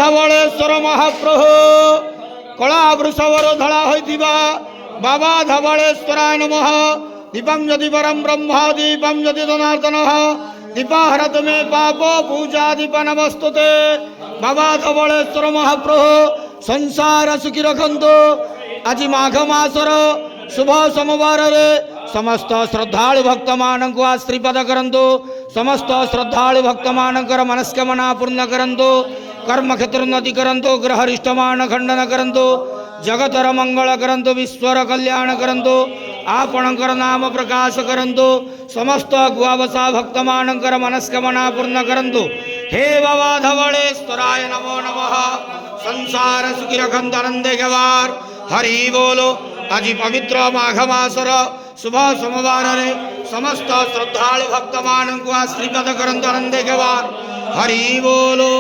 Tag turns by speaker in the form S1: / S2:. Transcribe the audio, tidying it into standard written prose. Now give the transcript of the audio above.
S1: धवलेश्वर महाप्रभु कला वृषवर धड़ा होइतिबा बाबा धवलेश्वराय नमः। दीपं यदि परम ब्रह्म दीपं यदि जनार्दन दीपाहरत मे पाप पूजा दीप नमस्तुते। बाबा धवलेश्वर महाप्रभु संसार सुखी रखंतु। आज माघ मासर शुभ सोमवार रे समस्त श्रद्धालु भक्त मानक आश्रीपद करंतु। समस्त श्रद्धालु भक्त मानकर मनस्कामना पूर्ण करंतु। कर्म क्षेत्र उन्नति करंतु। ग्रहरिष्टमान खंडन करंतु। जगतर मंगल करंतु। विश्वर कल्याण करंतु। आपणकर नाम प्रकाश करंतु। समस्त गुआवसा भक्त मानकर मनस्कामना पूर्ण करंतु। हे बाबा धवलेश्वराय नमो नमः। संसार सुखी रखंतु आनंदे गवार हरि बोलो। आज पवित्र माघ मासर शुभ सोमवार रे समस्त श्रद्धालु भक्त मानक आश्रीपद करंतु आनंदे गवार हरि बोलो।